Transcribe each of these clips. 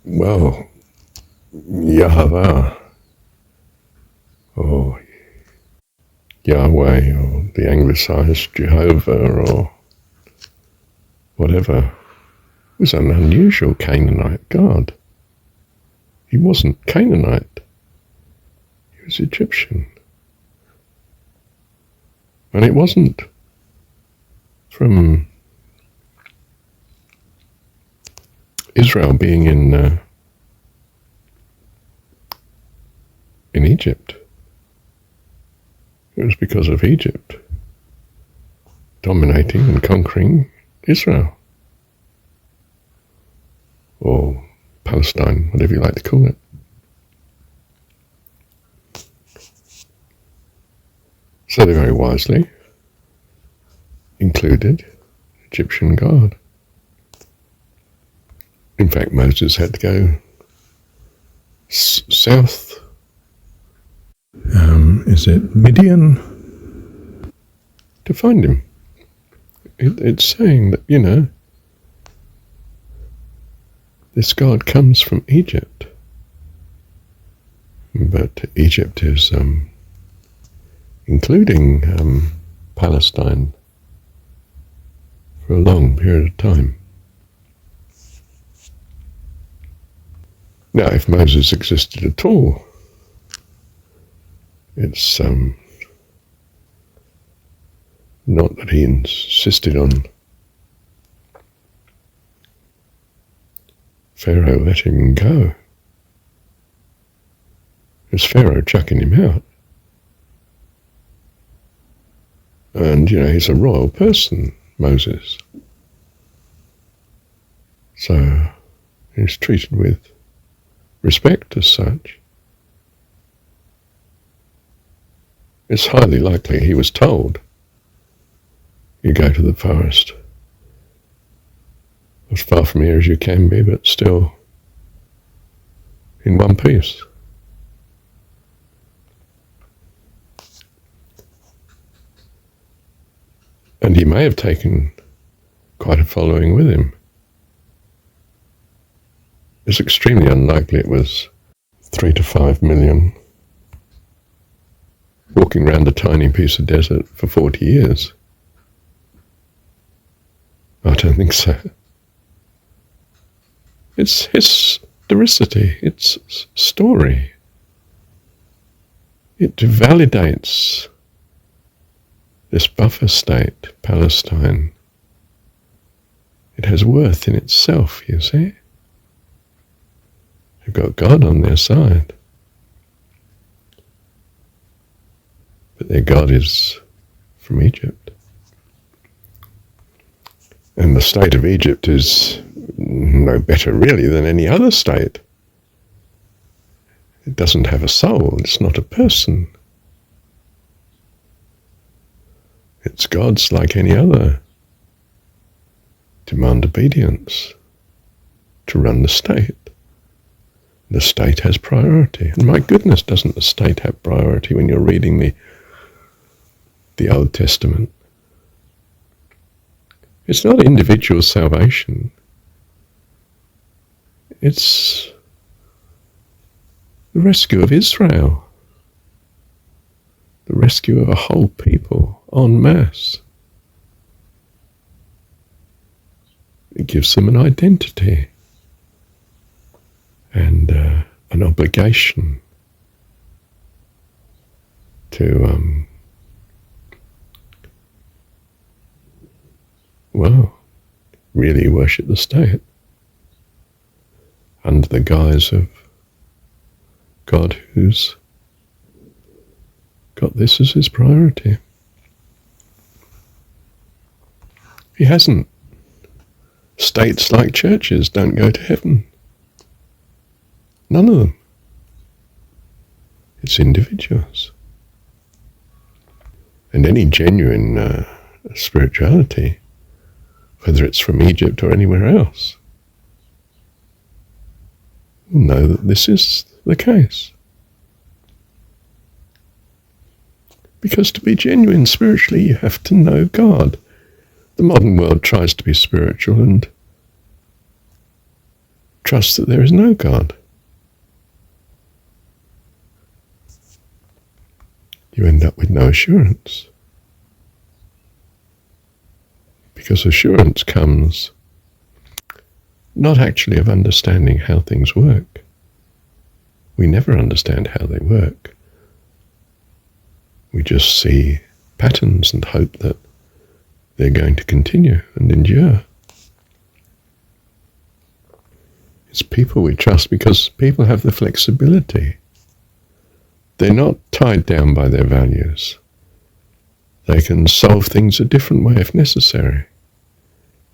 Well, Yahweh, or Yahweh, or the Anglicized Jehovah, or whatever, was an unusual Canaanite god. He wasn't Canaanite. He was Egyptian. And it wasn't from Israel being in Egypt. It was because of Egypt dominating and conquering Israel, or Palestine, whatever you like to call it. So they very wisely included Egyptian god. In fact, Moses had to go south. Is it Midian? To find him. It's saying that, this god comes from Egypt. But Egypt is including Palestine for a long period of time. Now, if Moses existed at all, it's not that he insisted on Pharaoh letting him go. It was Pharaoh chucking him out. And, he's a royal person, Moses. So he's treated with respect as such. It's highly likely he was told, you go to the forest, as far from here as you can be, but still in one piece. And he may have taken quite a following with him. It's extremely unlikely it was 3 to 5 million walking around a tiny piece of desert for 40 years. I don't think so. It's historicity, it's story. It validates this buffer state, Palestine. It has worth in itself, you see. They've got God on their side. But their God is from Egypt. And the state of Egypt is no better really than any other state. It doesn't have a soul, it's not a person. Its gods, like any other, demand obedience to run the state. The state has priority. And my goodness, doesn't the state have priority when you're reading the Old Testament? It's not individual salvation. It's the rescue of Israel. The rescue of a whole people en masse. It gives them an identity and an obligation to, really worship the state under the guise of God who's got this as his priority. He hasn't. States like churches don't go to heaven. None of them. It's individuals. And any genuine spirituality, whether it's from Egypt or anywhere else, will know that this is the case. Because to be genuine spiritually, you have to know God. The modern world tries to be spiritual and trust that there is no God. You end up with no assurance. Because assurance comes not actually of understanding how things work. We never understand how they work. We just see patterns and hope that they're going to continue and endure. It's people we trust because people have the flexibility. They're not tied down by their values. They can solve things a different way if necessary.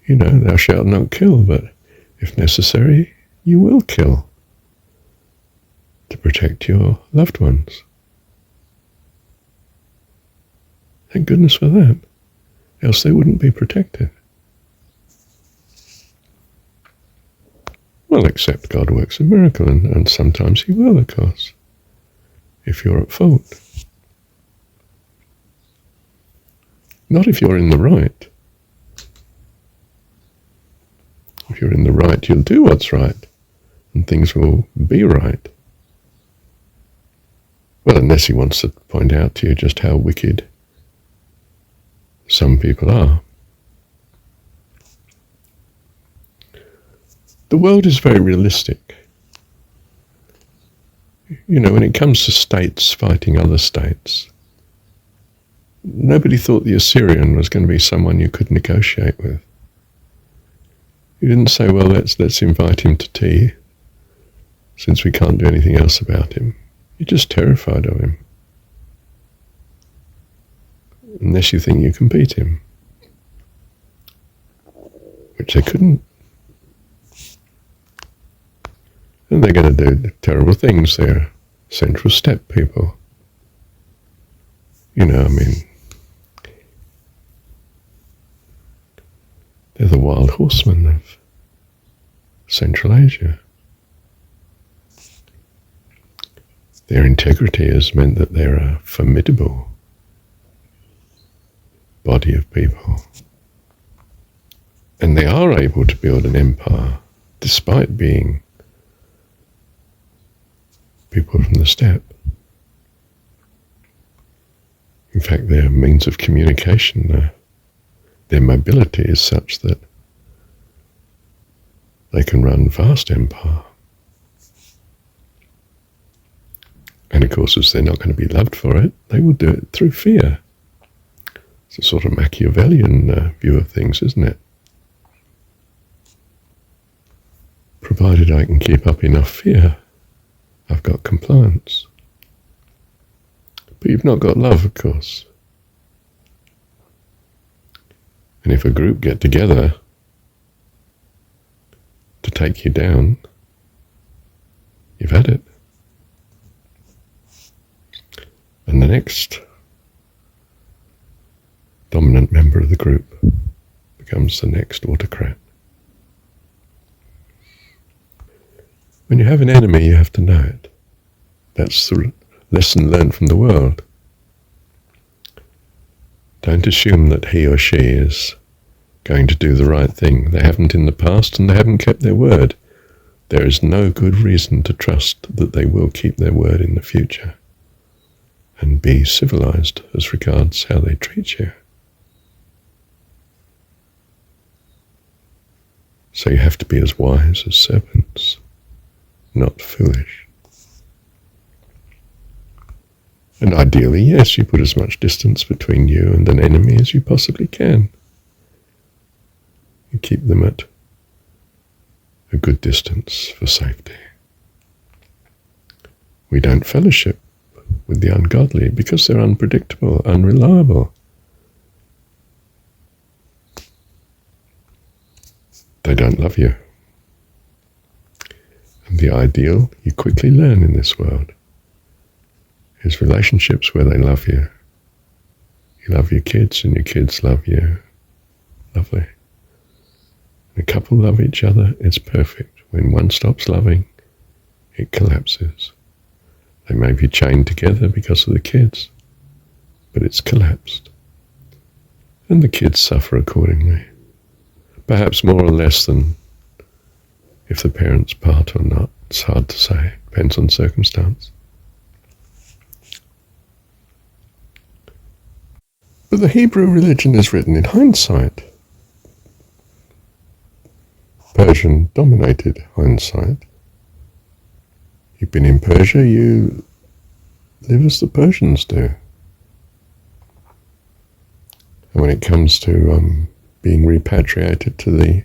You know, thou shalt not kill, but if necessary, you will kill to protect your loved ones. Thank goodness for that, else they wouldn't be protected. Well, except God works a miracle, and sometimes he will, of course, if you're at fault. Not if you're in the right. If you're in the right, you'll do what's right, and things will be right. Well, unless he wants to point out to you just how wicked some people are. The world is very realistic. You know, when it comes to states fighting other states, nobody thought the Assyrian was going to be someone you could negotiate with. You didn't say, well, let's invite him to tea, since we can't do anything else about him. You're just terrified of him. Unless you think you can beat him. Which they couldn't. And they're going to do terrible things. They're Central Steppe people. You know, I mean, they're the wild horsemen of Central Asia. Their integrity has meant that they're a formidable body of people. And they are able to build an empire despite being people from the steppe. In fact, their means of communication, their mobility is such that they can run vast empire. And of course, as they're not going to be loved for it, they will do it through fear. It's a sort of Machiavellian view of things, isn't it? Provided I can keep up enough fear, I've got compliance. But you've not got love, of course. And if a group get together to take you down, you've had it. And the next dominant member of the group becomes the next autocrat. When you have an enemy, you have to know it. That's the lesson learned from the world. Don't assume that he or she is going to do the right thing. They haven't in the past, and they haven't kept their word. There is no good reason to trust that they will keep their word in the future and be civilized as regards how they treat you. So you have to be as wise as serpents, not foolish. And ideally, yes, you put as much distance between you and an enemy as you possibly can. You keep them at a good distance for safety. We don't fellowship with the ungodly because they're unpredictable, unreliable. They don't love you. And the ideal you quickly learn in this world is relationships where they love you. You love your kids and your kids love you. Lovely. When a couple love each other, it's perfect. When one stops loving, it collapses. They may be chained together because of the kids, but it's collapsed. And the kids suffer accordingly. Perhaps more or less than If the parents part or not, it's hard to say. Depends on circumstance. But the Hebrew religion is written in hindsight. Persian dominated hindsight. You've been in Persia, you live as the Persians do. And when it comes to being repatriated to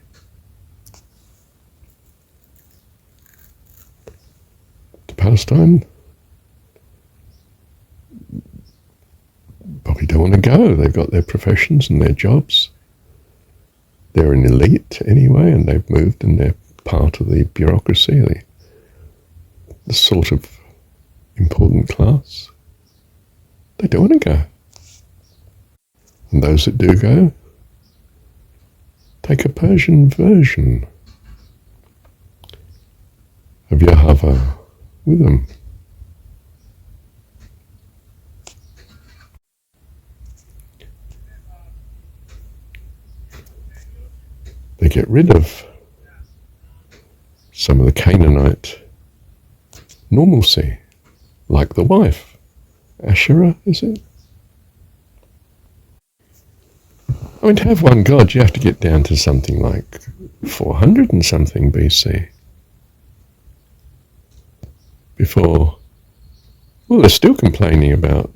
Palestine, probably don't want to go. They've got their professions and their jobs. They're an elite anyway, and they've moved and they're part of the bureaucracy, the sort of important class. They don't want to go. And those that do go, take a Persian version of Yahweh with them. They get rid of some of the Canaanite normalcy, like the wife. Asherah, is it? I mean, to have one God, you have to get down to something like 400 and something BC. Before, well, they're still complaining about,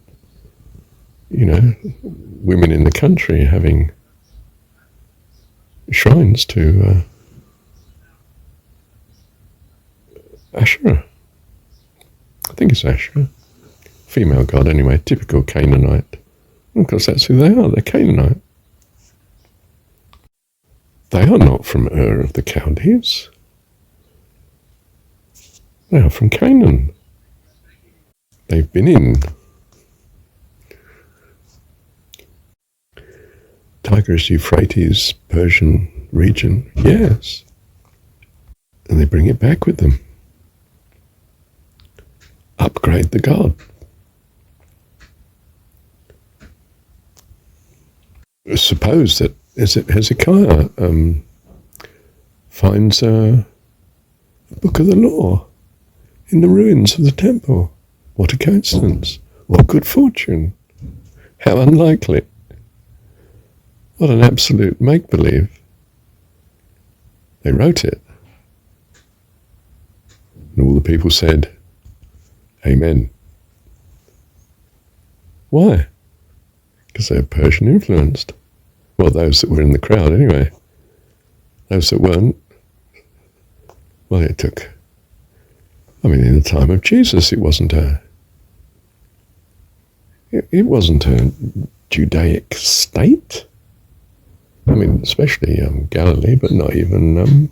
women in the country having shrines to Asherah. I think it's Asherah. Female god anyway, typical Canaanite. Of course, that's who they are, they're Canaanite. They are not from Ur of the Chaldees. They are from Canaan. They've been in Tigris, Euphrates, Persian region, yes. And they bring it back with them. Upgrade the god. Suppose that Hezekiah finds a book of the law in the ruins of the temple. What a coincidence. What good fortune. How unlikely. What an absolute make-believe. They wrote it. And all the people said, Amen. Why? Because they're Persian influenced. Well, those that were in the crowd anyway. Those that weren't, well, it took, in the time of Jesus, it wasn't a Judaic state. Especially Galilee, but not even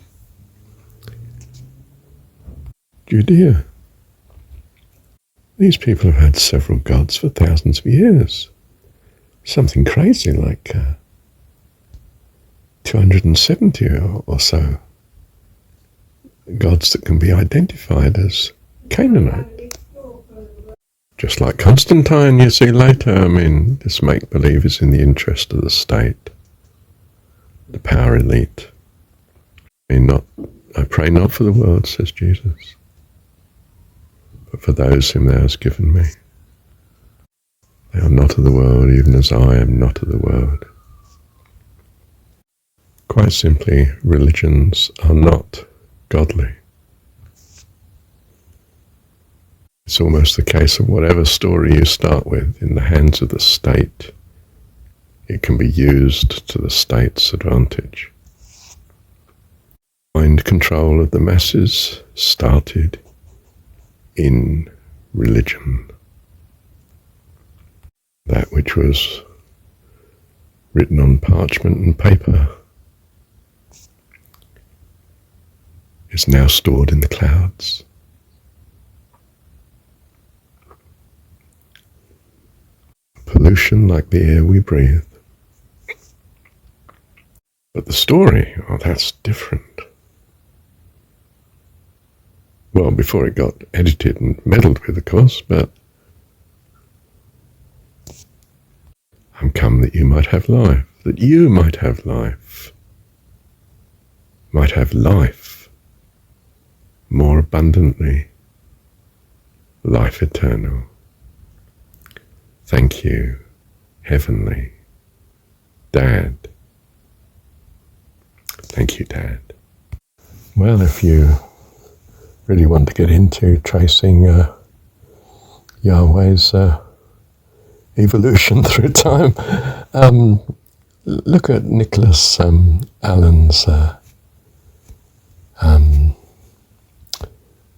Judea. These people have had several gods for thousands of years. Something crazy like 270 or so gods that can be identified as Canaanite. Just like Constantine, you see later, this make-believe is in the interest of the state, the power elite. I pray not for the world, says Jesus, but for those whom thou hast given me. They are not of the world, even as I am not of the world. Quite simply, religions are not godly. It's almost the case of whatever story you start with in the hands of the state, it can be used to the state's advantage. Mind control of the masses started in religion. That which was written on parchment and paper is now stored in the clouds. Pollution like the air we breathe. But the story, that's different. Well, before it got edited and meddled with, of course, but I'm come that you might have life, might have life. more abundantly, life eternal. Thank you, Heavenly Dad. Thank you, Dad. Well, if you really want to get into tracing Yahweh's evolution through time, look at Nicholas Allen's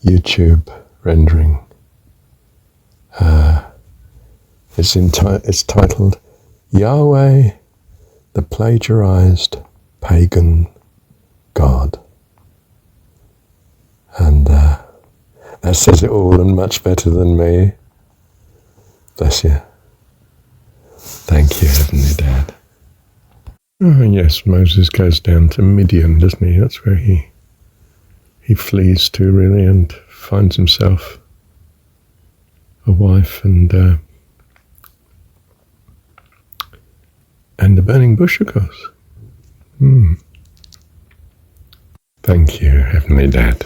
YouTube rendering. It's titled Yahweh, the Plagiarized Pagan God. And that says it all and much better than me. Bless you. Thank you, Heavenly Dad. Oh, yes, Moses goes down to Midian, doesn't he? That's where he flees to, really, and finds himself a wife and a burning bush, of course. Thank you, Heavenly Dad.